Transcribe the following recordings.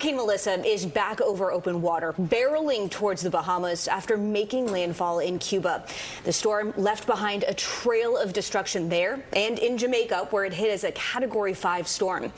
Hurricane Melissa is back over open water, barreling towards the Bahamas after making landfall in Cuba. The storm left behind a trail of destruction there and in Jamaica, where it hit as a Category 5 storm.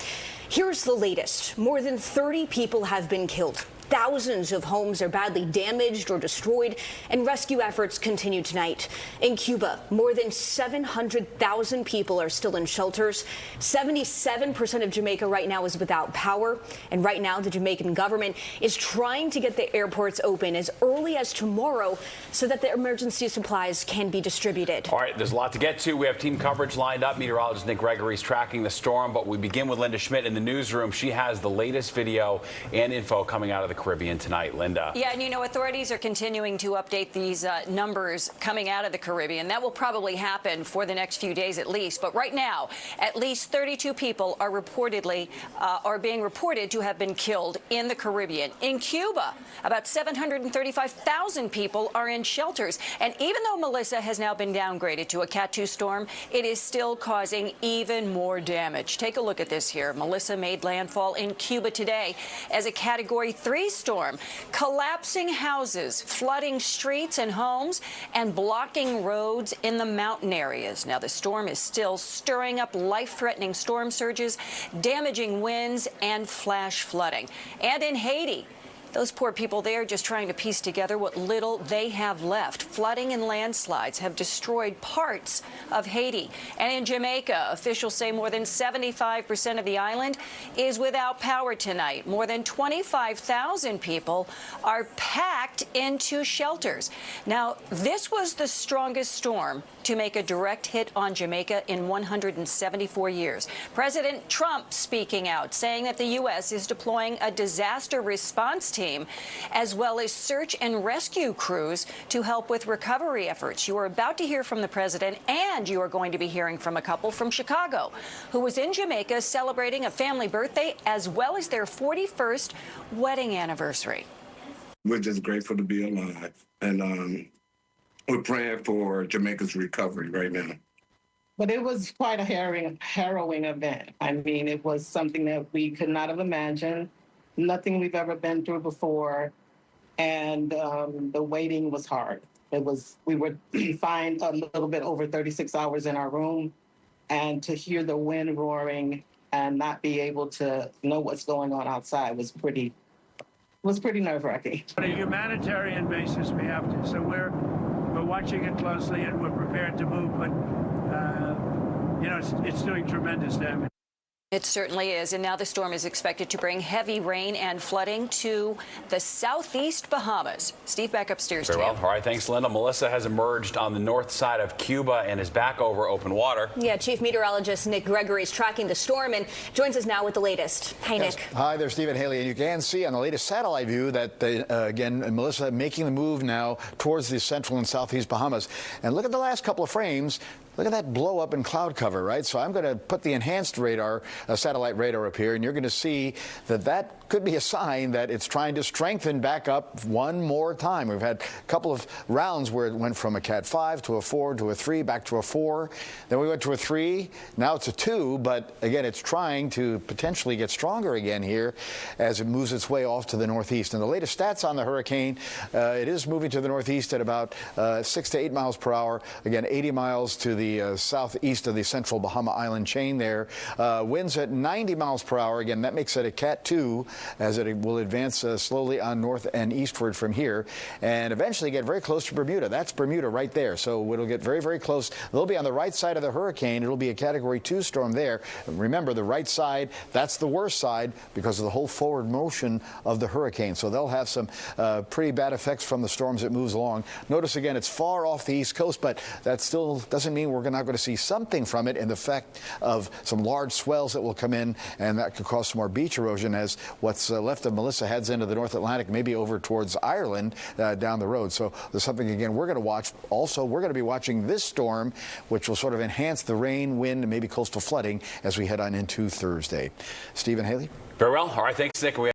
Here's the latest. More than 30 people have been killed. Thousands of homes are badly damaged or destroyed, and rescue efforts continue tonight. In Cuba, more than 700,000 people are still in shelters. 77% of Jamaica right now is without power, and right now the Jamaican government is trying to get the airports open as early as tomorrow so that the emergency supplies can be distributed. All right, there's a lot to get to. We have team coverage lined up. Meteorologist Gregory is tracking the storm, but we begin with Linda Schmidt in the newsroom. She has the latest video and info coming out of the Caribbean tonight. Linda. Yeah, and you know, authorities are continuing to update these numbers coming out of the Caribbean. That will probably happen for the next few days at least. But right now, at least 32 people are being reported to have been killed in the Caribbean. In Cuba, about 735,000 people are in shelters. And even though Melissa has now been downgraded to a Cat 2 storm, it is still causing even more damage. Take a look at this here. Melissa made landfall in Cuba today as a Category 3 storm, collapsing houses, flooding streets and homes, and blocking roads in the mountain areas. Now, the storm is still stirring up life-threatening storm surges, damaging winds, and flash flooding. And in Haiti, those poor people there just trying to piece together what little they have left. Flooding and landslides have destroyed parts of Haiti. And in Jamaica, officials say more than 75% of the island is without power tonight. More than 25,000 people are packed into shelters. Now, this was the strongest storm to make a direct hit on Jamaica in 174 years. President Trump speaking out, saying that the U.S. is deploying a disaster response team, as well as search and rescue crews to help with recovery efforts. You are about to hear from the president, and you are going to be hearing from a couple from Chicago who was in Jamaica celebrating a family birthday as well as their 41st wedding anniversary. We're just grateful to be alive, and we're praying for Jamaica's recovery right now. But it was quite a harrowing event. I mean, it was something that we could not have imagined. Nothing we've ever been through before, and the waiting was hard. We were fined a little bit over 36 hours in our room, and to hear the wind roaring and not be able to know what's going on outside was pretty nerve-wracking. On a humanitarian basis, we have to. So we're watching it closely, and we're prepared to move. But you know, it's doing tremendous damage. It certainly is. And now the storm is expected to bring heavy rain and flooding to the southeast Bahamas. Steve, back upstairs to you. Very well. All right. Thanks, Linda. Melissa has emerged on the north side of Cuba and is back over open water. Yeah, Chief Meteorologist Gregory is tracking the storm and joins us now with the latest. Hi, yes. Nick. Hi there, Steve and Haley. And you can see on the latest satellite view that, again, Melissa making the move now towards the central and southeast Bahamas. And look at the last couple of frames. Look at that blow up in cloud cover, right? So I'm going to put the enhanced radar, satellite radar up here, and you're going to see that that could be a sign that it's trying to strengthen back up one more time. We've had a couple of rounds where it went from a Cat 5 to a 4 to a 3, back to a 4. Then we went to a 3. Now it's a 2, but again, it's trying to potentially get stronger again here as it moves its way off to the northeast. And the latest stats on the hurricane, it is moving to the northeast at about 6 to 8 miles per hour. Again, 80 miles to the southeast of the central Bahama Island chain there. Winds at 90 miles per hour. Again, that makes it a Cat 2 as it will advance slowly on north and eastward from here and eventually get very close to Bermuda. That's Bermuda right there. So it'll get very, very close. It'll be on the right side of the hurricane. It'll be a Category 2 storm there. Remember, the right side, that's the worst side because of the whole forward motion of the hurricane. So they'll have some pretty bad effects from the storm as it moves along. Notice again, it's far off the east coast, but that still doesn't mean we're not going to see something from it in the fact of some large swells that will come in, and that could cause some more beach erosion as what's left of Melissa heads into the North Atlantic, maybe over towards Ireland down the road. So there's something, again, we're going to watch. Also, we're going to be watching this storm, which will sort of enhance the rain, wind, and maybe coastal flooding as we head on into Thursday. Steve and Haley? Very well. All right. Thanks, Nick.